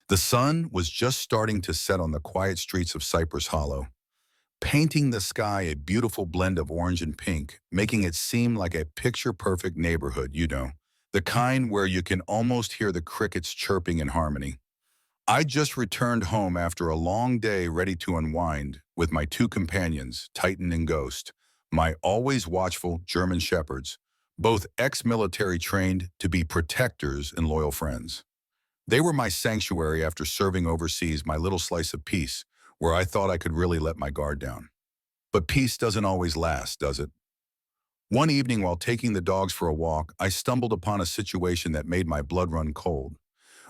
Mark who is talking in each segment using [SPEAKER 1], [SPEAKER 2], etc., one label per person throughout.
[SPEAKER 1] The sun was just starting to set on the quiet streets of Cypress Hollow, painting the sky a beautiful blend of orange and pink, making it seem like a picture-perfect neighborhood, the kind where you can almost hear the crickets chirping in harmony. I just returned home after a long day ready to unwind with my two companions, Titan and Ghost, my always watchful German shepherds, both ex-military trained to be protectors and loyal friends. They were my sanctuary after serving overseas, my little slice of peace, where I thought I could really let my guard down. But peace doesn't always last, does it? One evening while taking the dogs for a walk, I stumbled upon a situation that made my blood run cold.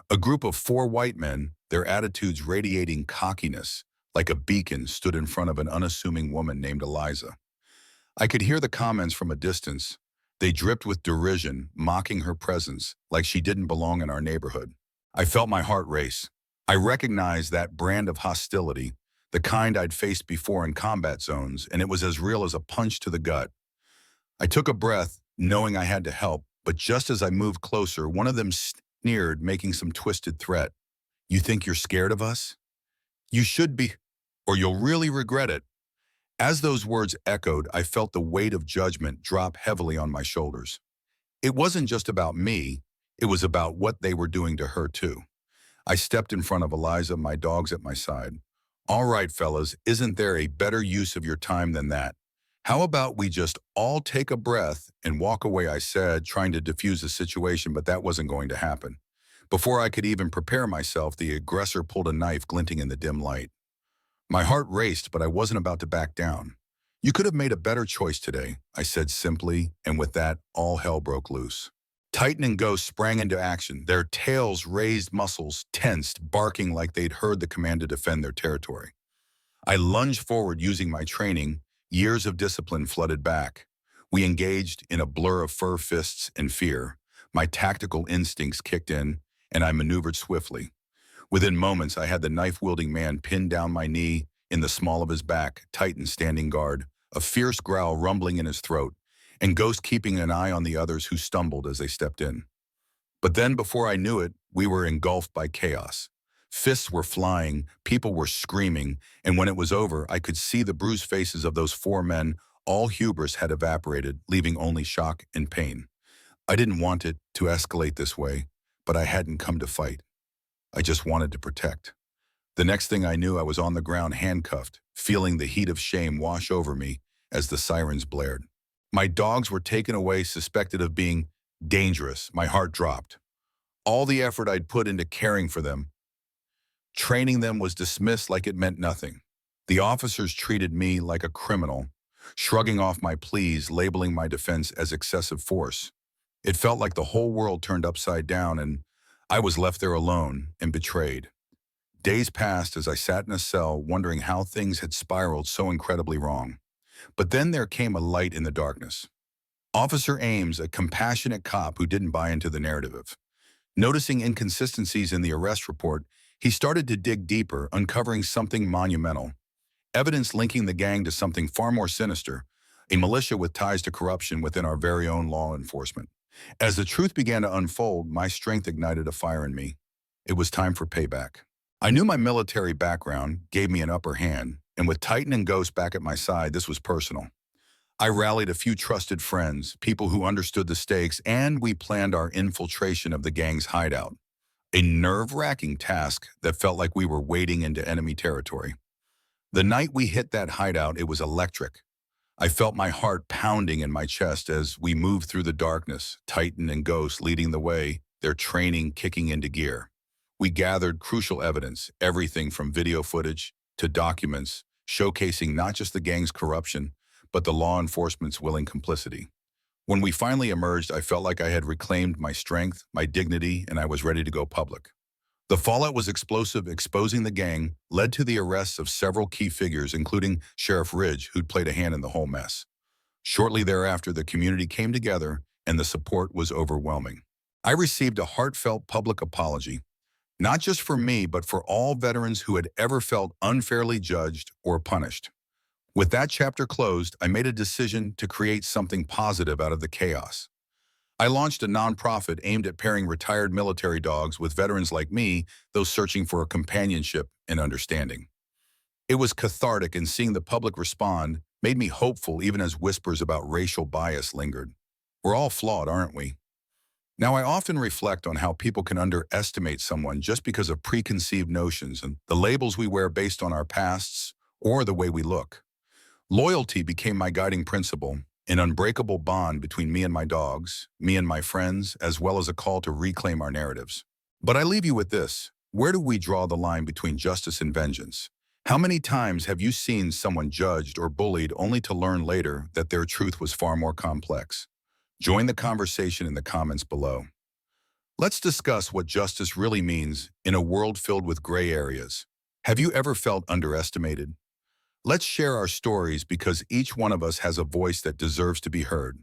[SPEAKER 1] A group of four white men, their attitudes radiating cockiness, like a beacon, stood in front of an unassuming woman named Eliza. I could hear the comments from a distance. They dripped with derision, mocking her presence, like she didn't belong in our neighborhood. I felt my heart race. I recognized that brand of hostility, the kind I'd faced before in combat zones, and it was as real as a punch to the gut. I took a breath, knowing I had to help, but just as I moved closer, one of them sneered, making some twisted threat. "You think you're scared of us? You should be, or you'll really regret it." As those words echoed, I felt the weight of judgment drop heavily on my shoulders. It wasn't just about me, it was about what they were doing to her too. I stepped in front of Eliza, my dogs at my side. "All right, fellas, isn't there a better use of your time than that? How about we just all take a breath and walk away," I said, trying to defuse the situation, but that wasn't going to happen. Before I could even prepare myself, the aggressor pulled a knife glinting in the dim light. My heart raced, but I wasn't about to back down. "You could have made a better choice today," I said simply, and with that, all hell broke loose. Titan and Ghost sprang into action, their tails raised, muscles tensed, barking like they'd heard the command to defend their territory. I lunged forward using my training. Years of discipline flooded back. We engaged in a blur of fur fists and fear. My tactical instincts kicked in, and I maneuvered swiftly. Within moments, I had the knife-wielding man pinned down my knee, in the small of his back, Titan standing guard, a fierce growl rumbling in his throat, and Ghost keeping an eye on the others who stumbled as they stepped in. But then, before I knew it, we were engulfed by chaos. Fists were flying, people were screaming, and when it was over, I could see the bruised faces of those four men. All hubris had evaporated, leaving only shock and pain. I didn't want it to escalate this way, but I hadn't come to fight. I just wanted to protect. The next thing I knew, I was on the ground handcuffed, feeling the heat of shame wash over me as the sirens blared. My dogs were taken away, suspected of being dangerous. My heart dropped. All the effort I'd put into caring for them, training them, was dismissed like it meant nothing. The officers treated me like a criminal, shrugging off my pleas, labeling my defense as excessive force. It felt like the whole world turned upside down, and I was left there alone and betrayed. Days passed as I sat in a cell, wondering how things had spiraled so incredibly wrong. But then there came a light in the darkness. Officer Ames, a compassionate cop who didn't buy into the narrative. Noticing inconsistencies in the arrest report, he started to dig deeper, uncovering something monumental. Evidence linking the gang to something far more sinister, a militia with ties to corruption within our very own law enforcement. As the truth began to unfold, my strength ignited a fire in me. It was time for payback. I knew my military background gave me an upper hand, and with Titan and Ghost back at my side, this was personal. I rallied a few trusted friends, people who understood the stakes, and we planned our infiltration of the gang's hideout. A nerve-wracking task that felt like we were wading into enemy territory. The night we hit that hideout, it was electric. I felt my heart pounding in my chest as we moved through the darkness, Titan and Ghost leading the way, their training kicking into gear. We gathered crucial evidence, everything from video footage to documents, showcasing not just the gang's corruption, but the law enforcement's willing complicity. When we finally emerged, I felt like I had reclaimed my strength, my dignity, and I was ready to go public. The fallout was explosive, exposing the gang, led to the arrests of several key figures, including Sheriff Ridge, who'd played a hand in the whole mess. Shortly thereafter, the community came together, and the support was overwhelming. I received a heartfelt public apology, not just for me, but for all veterans who had ever felt unfairly judged or punished. With that chapter closed, I made a decision to create something positive out of the chaos. I launched a nonprofit aimed at pairing retired military dogs with veterans like me, those searching for a companionship and understanding. It was cathartic, and seeing the public respond made me hopeful even as whispers about racial bias lingered. We're all flawed, aren't we? Now, I often reflect on how people can underestimate someone just because of preconceived notions and the labels we wear based on our pasts or the way we look. Loyalty became my guiding principle, an unbreakable bond between me and my dogs, me and my friends, as well as a call to reclaim our narratives. But I leave you with this. Where do we draw the line between justice and vengeance? How many times have you seen someone judged or bullied only to learn later that their truth was far more complex? Join the conversation in the comments below. Let's discuss what justice really means in a world filled with gray areas. Have you ever felt underestimated? Let's share our stories because each one of us has a voice that deserves to be heard.